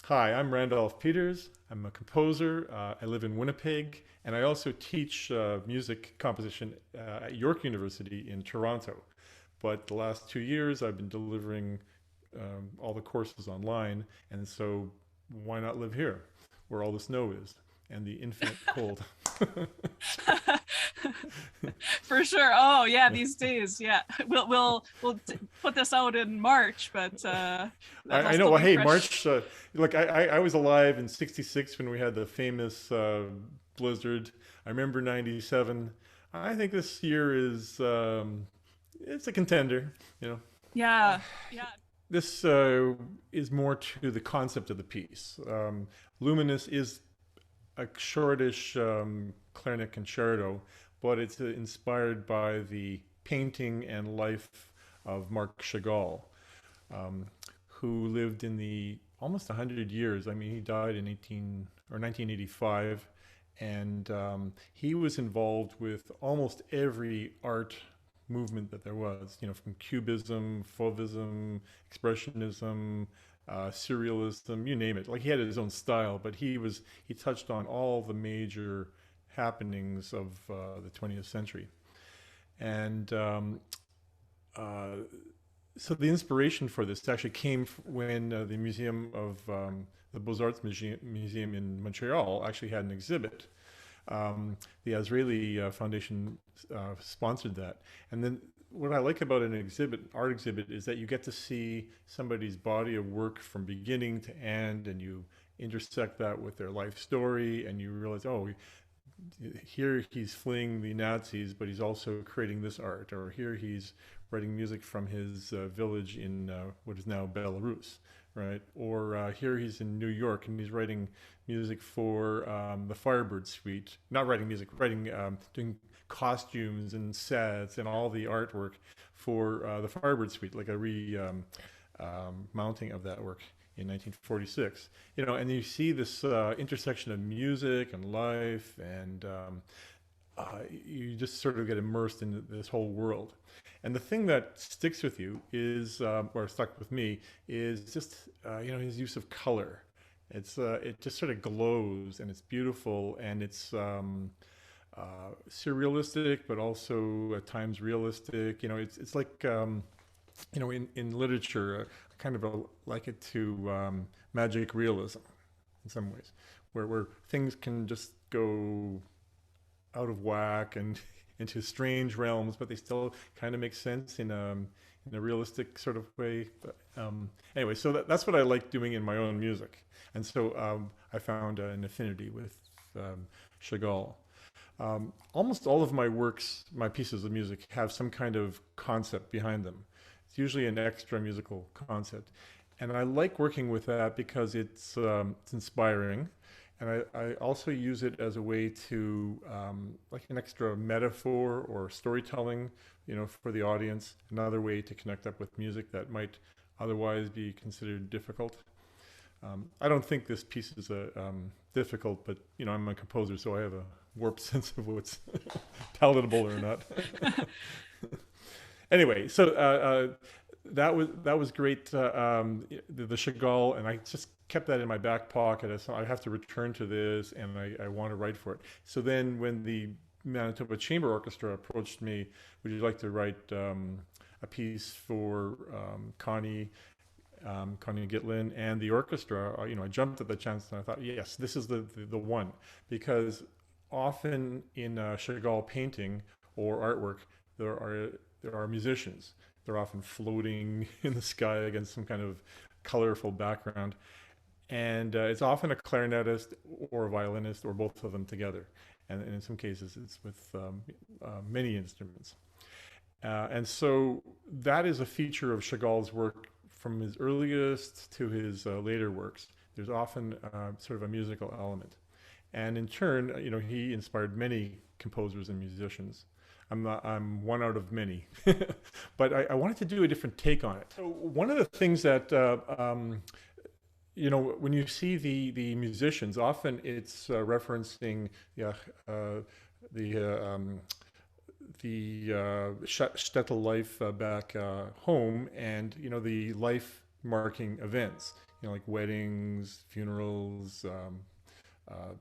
Hi, I'm Randolph Peters. I'm a composer. I live in Winnipeg, and I also teach music composition at York University in Toronto. But the last 2 years, I've been delivering all the courses online, and so why not live here, where all the snow is and the infinite cold? For sure. Oh yeah, Yeah. these days. Yeah, we'll put this out in March, but I that'll know. still Well, be hey, fresh. March. Like I was alive in '66 when we had the famous blizzard. I remember '97. I think this year is it's a contender. You know, Yeah, yeah. this is more to the concept of the piece. Luminous is a shortish clarinet concerto, but it's inspired by the painting and life of Marc Chagall, um, who lived in the almost 100 years. I mean, he died in 1985, and he was involved with almost every art movement that there was. You know, from Cubism, Fauvism, Expressionism, Surrealism, you name it. Like he had his own style, but he touched on all the major happenings of the 20th century, and uh, so the inspiration for this actually came when the Museum of the Beaux-Arts Museum in Montreal actually had an exhibit. The Israeli Foundation sponsored that. And then what I like about an exhibit, art exhibit, is that you get to see somebody's body of work from beginning to end, and you intersect that with their life story, and you realize, oh, here he's fleeing the Nazis, but he's also creating this art, or here he's writing music from his village in what is now Belarus, right? Or here he's in New York and he's writing music for the Firebird Suite. Not writing music, doing costumes and sets and all the artwork for the Firebird Suite, like a mounting of that work in 1946. You know, and you see this intersection of music and life, and you just sort of get immersed in this whole world. And the thing that sticks with you is, or stuck with me, is just his use of color. It just sort of glows and it's beautiful and it's surrealistic, but also at times realistic. You know, it's like in literature, kind of like it to magic realism in some ways, where things can just go out of whack and into strange realms, but they still kind of make sense in a realistic sort of way. But anyway, so that's what I like doing in my own music, and so I found an affinity with Chagall. Almost all of my works, my pieces of music, have some kind of concept behind them. It's usually an extra musical concept, and I like working with that because it's inspiring, and I also use it as a way to like an extra metaphor or storytelling, you know, for the audience. Another way to connect up with music that might otherwise be considered difficult. I don't think this piece is difficult, but you know, I'm a composer, so I have a warped sense of what's palatable or not. Anyway, so that was great. The Chagall, and I just kept that in my back pocket. I have to return to this, and I want to write for it. So then, when the Manitoba Chamber Orchestra approached me, would you like to write a piece for Connie Gitlin and the orchestra? I jumped at the chance and I thought, yes, this is the one, because often in Chagall painting or artwork, there are there are musicians. They're often floating in the sky against some kind of colorful background, and it's often a clarinetist or a violinist or both of them together. And in some cases, it's with many instruments. And so that is a feature of Chagall's work from his earliest to his later works. There's often sort of a musical element. And in turn, he inspired many composers and musicians. I'm one out of many, but I wanted to do a different take on it. So one of the things that when you see the musicians, often it's referencing yeah, the shtetl life back home, and the life marking events. like weddings, funerals,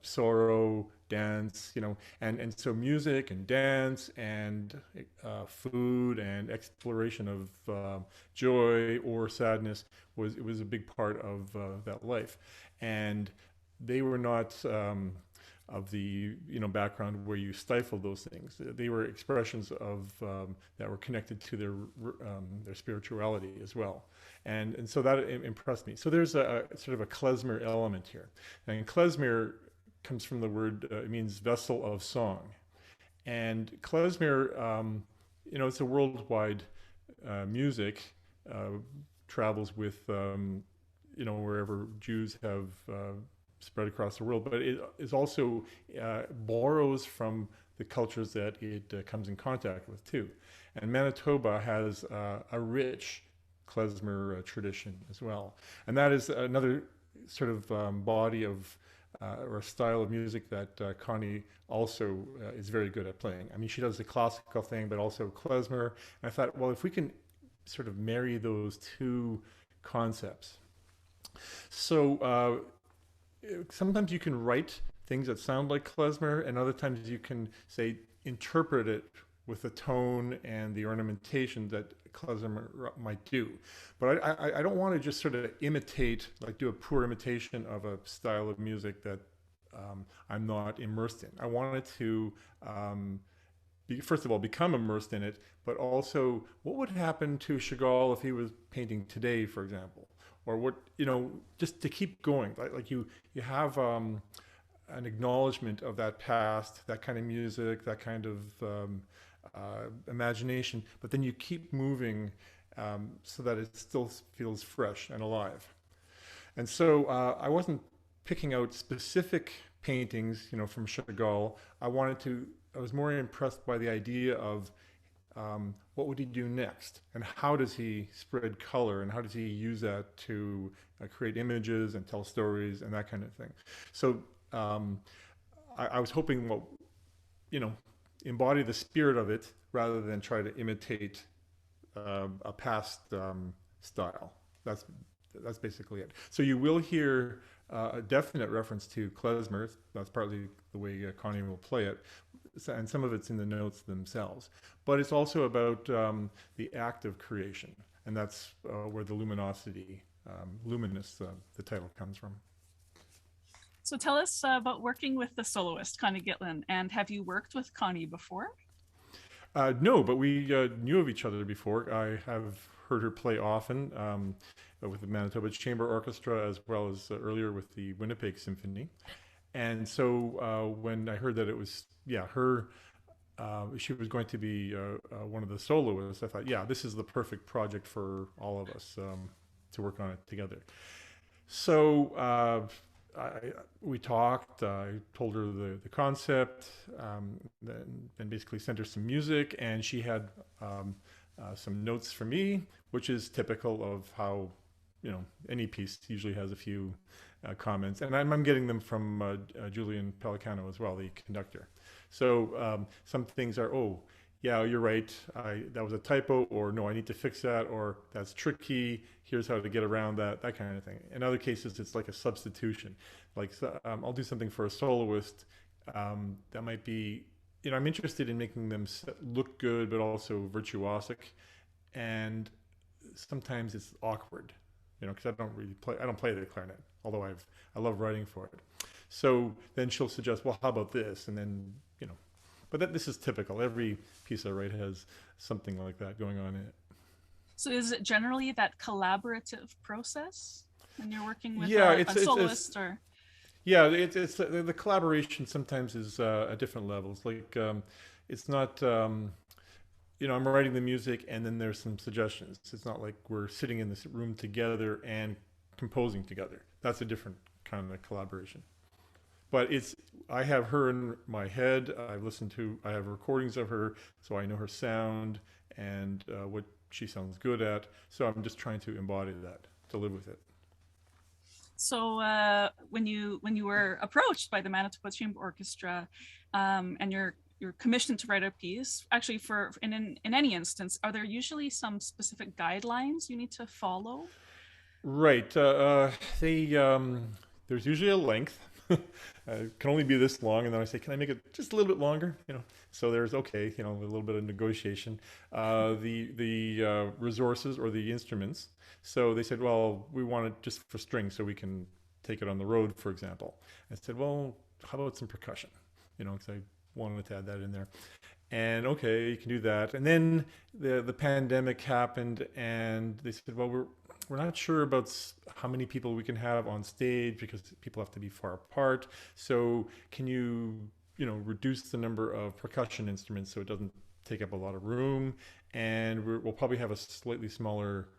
sorrow, dance, and so music and dance and food and exploration of joy or sadness was a big part of that life, and they were not of the background where you stifle those things. They were expressions of that were connected to their spirituality as well, and so that impressed me. So there's a sort of a klezmer element here, and klezmer comes from the word it means vessel of song, and klezmer it's a worldwide music, travels with wherever Jews have spread across the world, but it is also borrows from the cultures that it comes in contact with too. And Manitoba has a rich klezmer tradition as well. And that is another sort of body of or a style of music that Connie also is very good at playing. I mean, she does the classical thing, but also klezmer. And I thought, well, if we can sort of marry those two concepts. So sometimes you can write things that sound like klezmer, and other times you can, say, interpret it with the tone and the ornamentation that klezmer might do. But I don't want to just sort of imitate, like do a poor imitation of a style of music that I'm not immersed in. I wanted to, first of all, become immersed in it, but also what would happen to Chagall if he was painting today, for example? Or what, just to keep going. Like you have an acknowledgement of that past, that kind of music, that kind of imagination, but then you keep moving so that it still feels fresh and alive. And so I wasn't picking out specific paintings, from Chagall. I was more impressed by the idea of what would he do next, and how does he spread color, and how does he use that to create images and tell stories and that kind of thing. So I was hoping, embody the spirit of it rather than try to imitate a past style. That's basically it. So you will hear a definite reference to klezmer. That's partly the way Connie will play it, and some of it's in the notes themselves. But it's also about the act of creation, and that's where the luminosity, Luminous, the title comes from. So tell us about working with the soloist, Connie Gitlin, and have you worked with Connie before? No, but we knew of each other before. I have heard her play often with the Manitoba Chamber Orchestra, as well as earlier with the Winnipeg Symphony. And so when I heard that it was, her, she was going to be one of the soloists, I thought, this is the perfect project for all of us to work on it together. So we talked, I told her the concept, then basically sent her some music, and she had some notes for me, which is typical of how, any piece usually has a few comments. And I'm getting them from Julian Pelicano as well, the conductor. So some things are, you're right, that was a typo, or no, I need to fix that, or that's tricky, here's how to get around that kind of thing. In other cases, it's like a substitution. Like I'll do something for a soloist that might be, I'm interested in making them look good, but also virtuosic. And sometimes it's awkward, because I don't play the clarinet, although I love writing for it. So then she'll suggest, well, how about this? And then, but this is typical. Every piece I write has something like that going on in it. So is it generally that collaborative process when you're working with a soloist? It's the collaboration sometimes is at different levels. Like it's not, I'm writing the music and then there's some suggestions. It's not like we're sitting in this room together and composing together. That's a different kind of collaboration. But I have her in my head. I have recordings of her, so I know her sound and what she sounds good at. So I'm just trying to embody that, to live with it. So when you were approached by the Manitoba Chamber Orchestra, and you're commissioned to write a piece, actually in any instance, are there usually some specific guidelines you need to follow? Right. They there's usually a length. It can only be this long, and then I say, can I make it just a little bit longer? So there's okay, a little bit of negotiation. The resources or the instruments. So they said, well, we want it just for strings, so we can take it on the road, for example. I said, well, how about some percussion? Because I wanted to add that in there. And okay, you can do that. And then the pandemic happened, and they said, well, we're not sure about how many people we can have on stage because people have to be far apart. So can you reduce the number of percussion instruments so it doesn't take up a lot of room, and we'll probably have a slightly smaller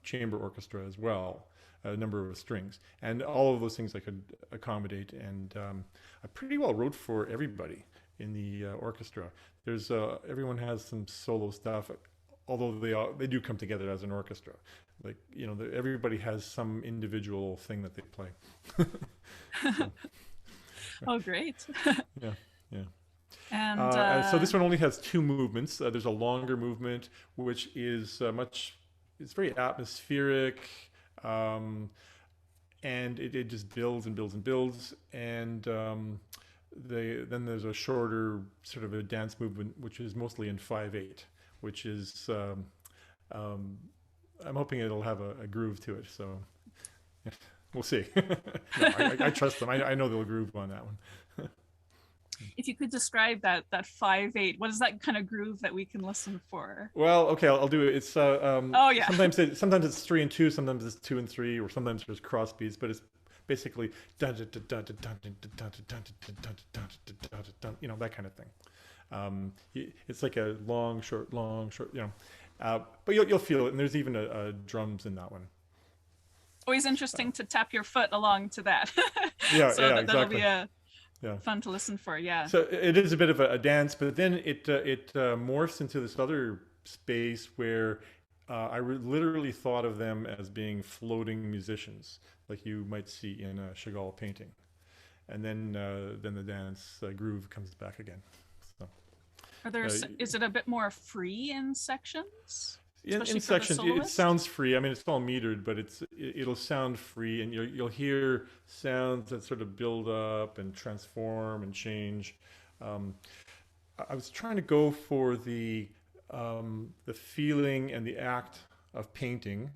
chamber orchestra as well, a number of strings, and all of those things I could accommodate. And I pretty well wrote for everybody in the orchestra. There's everyone has some solo stuff, although they do come together as an orchestra. Like everybody has some individual thing that they play. So, Oh, great. yeah, yeah. And so this one only has two movements. There's a longer movement, which is it's very atmospheric, and it just builds and builds and builds. And then there's a shorter sort of a dance movement, which is mostly in 5/8, which is I'm hoping it'll have a groove to it. So we'll see. No, I trust them. I know they'll groove on that one. if you could describe that 5/8, what is that kind of groove that we can listen for? Well, okay, I'll do it. It's Oh yeah. sometimes it's 3 and 2, sometimes it's 2 and 3, or sometimes there's cross beats, but it's basically that kind of thing. It's like a long, short, but you'll feel it, and there's even a drums in that one. Always interesting to tap your foot along to that. Yeah, So yeah, that'll exactly. be Yeah. fun to listen for. Yeah. So it is a bit of a dance, but then it morphs into this other space where literally thought of them as being floating musicians, like you might see in a Chagall painting, and then the dance groove comes back again. So, Are there? Is it a bit more free in sections? in sections, it sounds free. I mean, it's all metered, but it'll sound free, and you'll hear sounds that sort of build up and transform and change. I was trying to go for the feeling and the act of painting,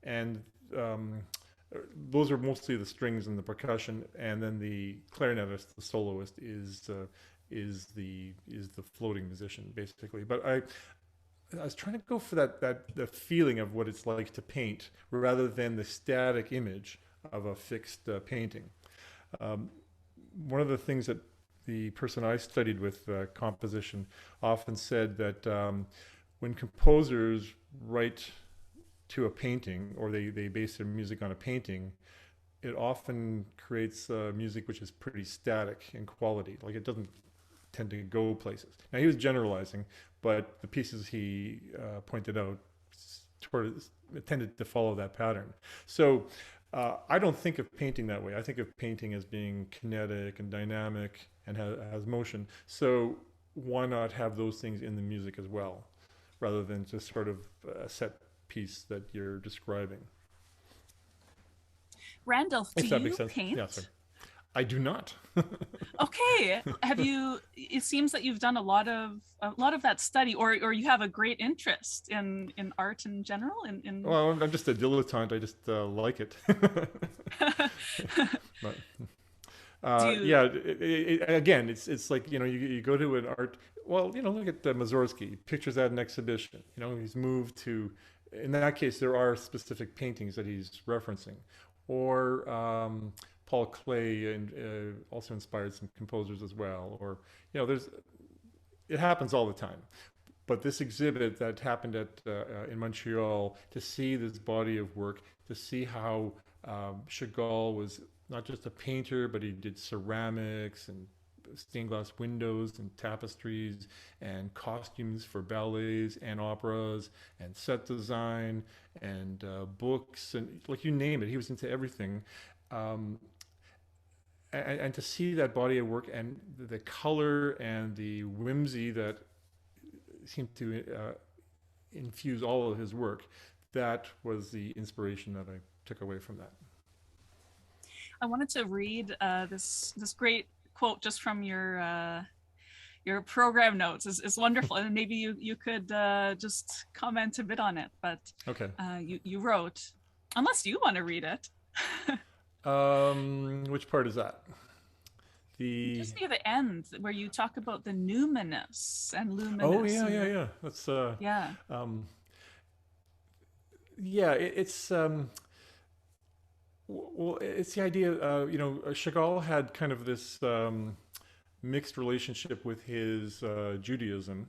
and those are mostly the strings and the percussion, and then the clarinetist, the soloist, is the floating musician basically. But I was trying to go for the feeling of what it's like to paint rather than the static image of a fixed painting. One of the things that the person I studied with composition often said that when composers write to a painting, or they base their music on a painting, it often creates music which is pretty static in quality. Like it doesn't tend to go places. Now he was generalizing, but the pieces he pointed out tended to follow that pattern. So I don't think of painting that way. I think of painting as being kinetic and dynamic and has motion. So why not have those things in the music as well, rather than just sort of a set piece that you're describing? Randolph, do you paint? Yeah, sorry. I do not. Okay. Have you? It seems that you've done a lot of that study, or you have a great interest in art in general. Well, I'm just a dilettante. I just like it. But, yeah. Again, it's like you go to an art. Well, look at Mussorgsky. Pictures at an exhibition. He's moved to. In that case, there are specific paintings that he's referencing, or Paul Klee and also inspired some composers as well. Or it happens all the time. But this exhibit that happened in Montreal, to see this body of work, to see how Chagall was not just a painter, but he did ceramics and stained glass windows and tapestries and costumes for ballets and operas and set design and books and like you name it, he was into everything. And to see that body of work and the color and the whimsy that seemed to infuse all of his work, that was the inspiration that I took away from that. I wanted to read this great quote just from your program notes. Is wonderful, and maybe you could just comment a bit on it. But Okay. You wrote, unless you want to read it. Which part is that? Just near the end where you talk about the numinous and luminous. Oh yeah. That's yeah. Yeah, it's well, it's the idea. Chagall had kind of this mixed relationship with his Judaism,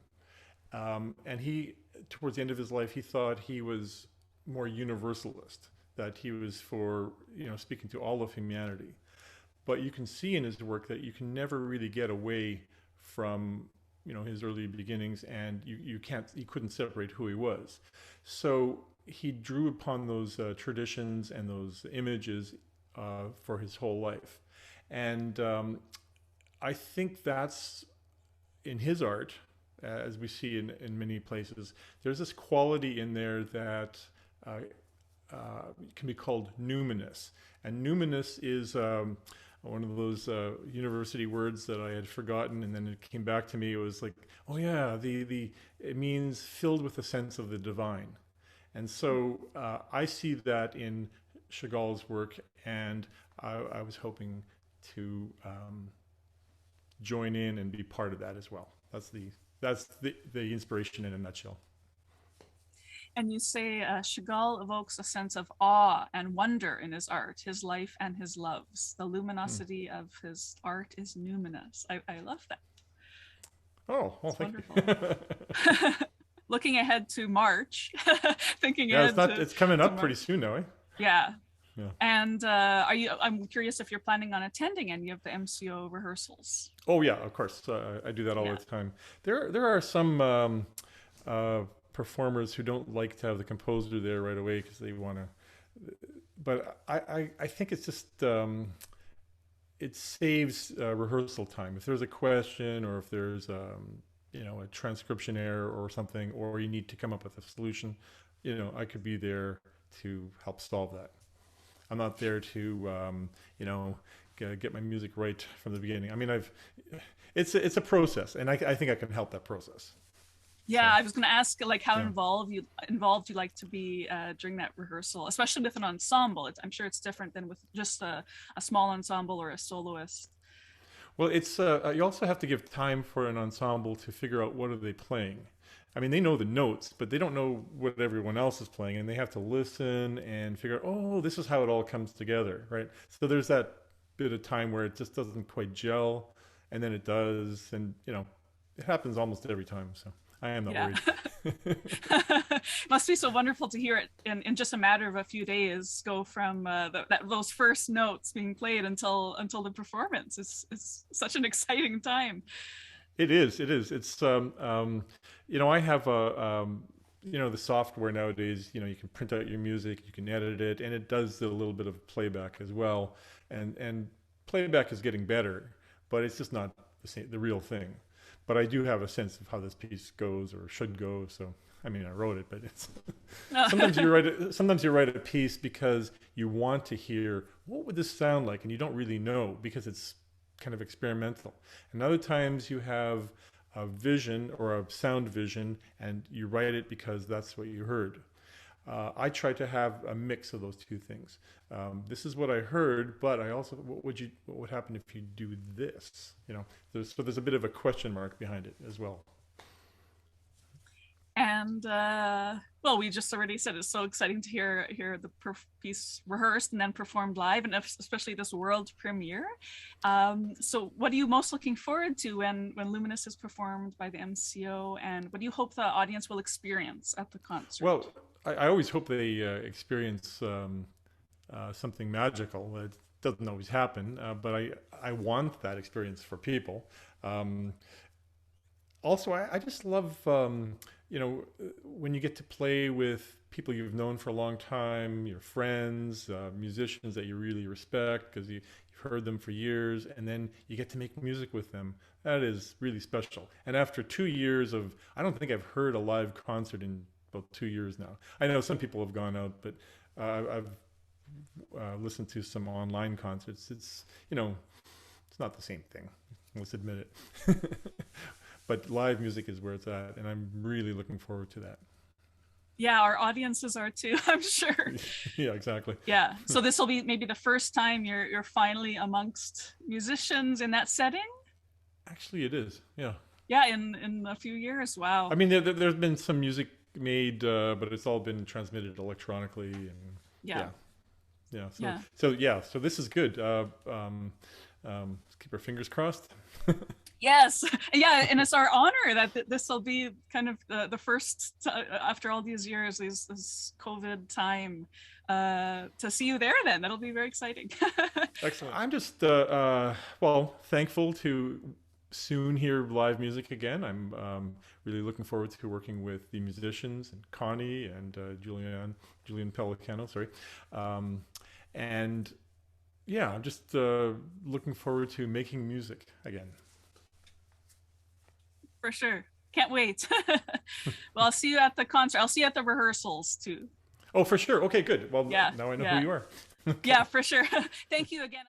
and he, towards the end of his life, he thought he was more universalist, that he was for speaking to all of humanity. But you can see in his work that you can never really get away from his early beginnings, and you couldn't separate who he was. So he drew upon those traditions and those images for his whole life, and I think that's in his art, as we see in many places. There's this quality in there that can be called numinous, and numinous is one of those university words that I had forgotten, and then it came back to me. It was like, oh yeah, it means filled with a sense of the divine. And so I see that in Chagall's work, and I was hoping to join in and be part of that as well. That's the inspiration in a nutshell. And you say Chagall evokes a sense of awe and wonder in his art, his life, and his loves. The luminosity of his art is numinous. I love that. Oh, well, thank wonderful. You. Looking ahead to March, thinking ahead. It's coming up March. Pretty soon now, eh? Yeah. And I'm curious if you're planning on attending any of the MCO rehearsals. Oh yeah, of course. I do that all the time. There are some performers who don't like to have the composer there right away because they want to. But I think it's just it saves rehearsal time. If there's a question, or if there's a transcription error or something, or you need to come up with a solution, I could be there to help solve that. I'm not there to get my music right from the beginning. I mean, it's a process, and I think I can help that process. Yeah, so, I was going to ask, like, how involved you like to be during that rehearsal, especially with an ensemble. I'm sure it's different than with just a small ensemble or a soloist. Well, it's you also have to give time for an ensemble to figure out what are they playing. I mean, they know the notes, but they don't know what everyone else is playing, and they have to listen and figure out, oh, this is how it all comes together, right? So there's that bit of time where it just doesn't quite gel, and then it does, and it happens almost every time. So I am not worried. Must be so wonderful to hear it in just a matter of a few days go from those first notes being played until the performance. It's such an exciting time. It is. It's I have the software nowadays. You can print out your music, you can edit it, and it does a little bit of playback as well. And playback is getting better, but it's just not the real thing. But I do have a sense of how this piece goes or should go. So I mean, I wrote it, but it's sometimes you write a piece because you want to hear what would this sound like, and you don't really know because it's kind of experimental. And other times you have a vision or a sound vision, and you write it because that's what you heard. I try to have a mix of those two things. This is what I heard, but I also, what would happen if you do this? So there's a bit of a question mark behind it as well. And well, we just already said it's so exciting to hear the piece rehearsed and then performed live, and especially this world premiere. So what are you most looking forward to when Luminous is performed by the MCO, and what do you hope the audience will experience at the concert? Well, I always hope they experience something magical. It doesn't always happen, but I want that experience for people. Also, I just love, when you get to play with people you've known for a long time, your friends, musicians that you really respect because you've heard them for years, and then you get to make music with them. That is really special. And after 2 years I don't think I've heard a live concert in about 2 years now. I know some people have gone out, but I've listened to some online concerts. It's, it's not the same thing. Let's admit it. But live music is where it's at, and I'm really looking forward to that. Yeah, our audiences are too, I'm sure. Yeah, exactly. Yeah. So this will be maybe the first time you're finally amongst musicians in that setting. Actually, it is. Yeah. Yeah, in a few years. Wow. I mean, there's been some music made, but it's all been transmitted electronically, and Yeah. So this is good. Let's keep our fingers crossed. Yes. Yeah, and it's our honor that this will be kind of the first after all these years, this COVID time, to see you there. Then that'll be very exciting. Excellent. I'm just thankful to soon hear live music again. I'm really looking forward to working with the musicians and Connie and Julian Pelicano. Sorry, and yeah, I'm just looking forward to making music again. For sure. Can't wait. Well, I'll see you at the concert. I'll see you at the rehearsals too. Oh, for sure. Okay, good. Well, Yeah, now I know yeah. who you are. Yeah, for sure. Thank you again.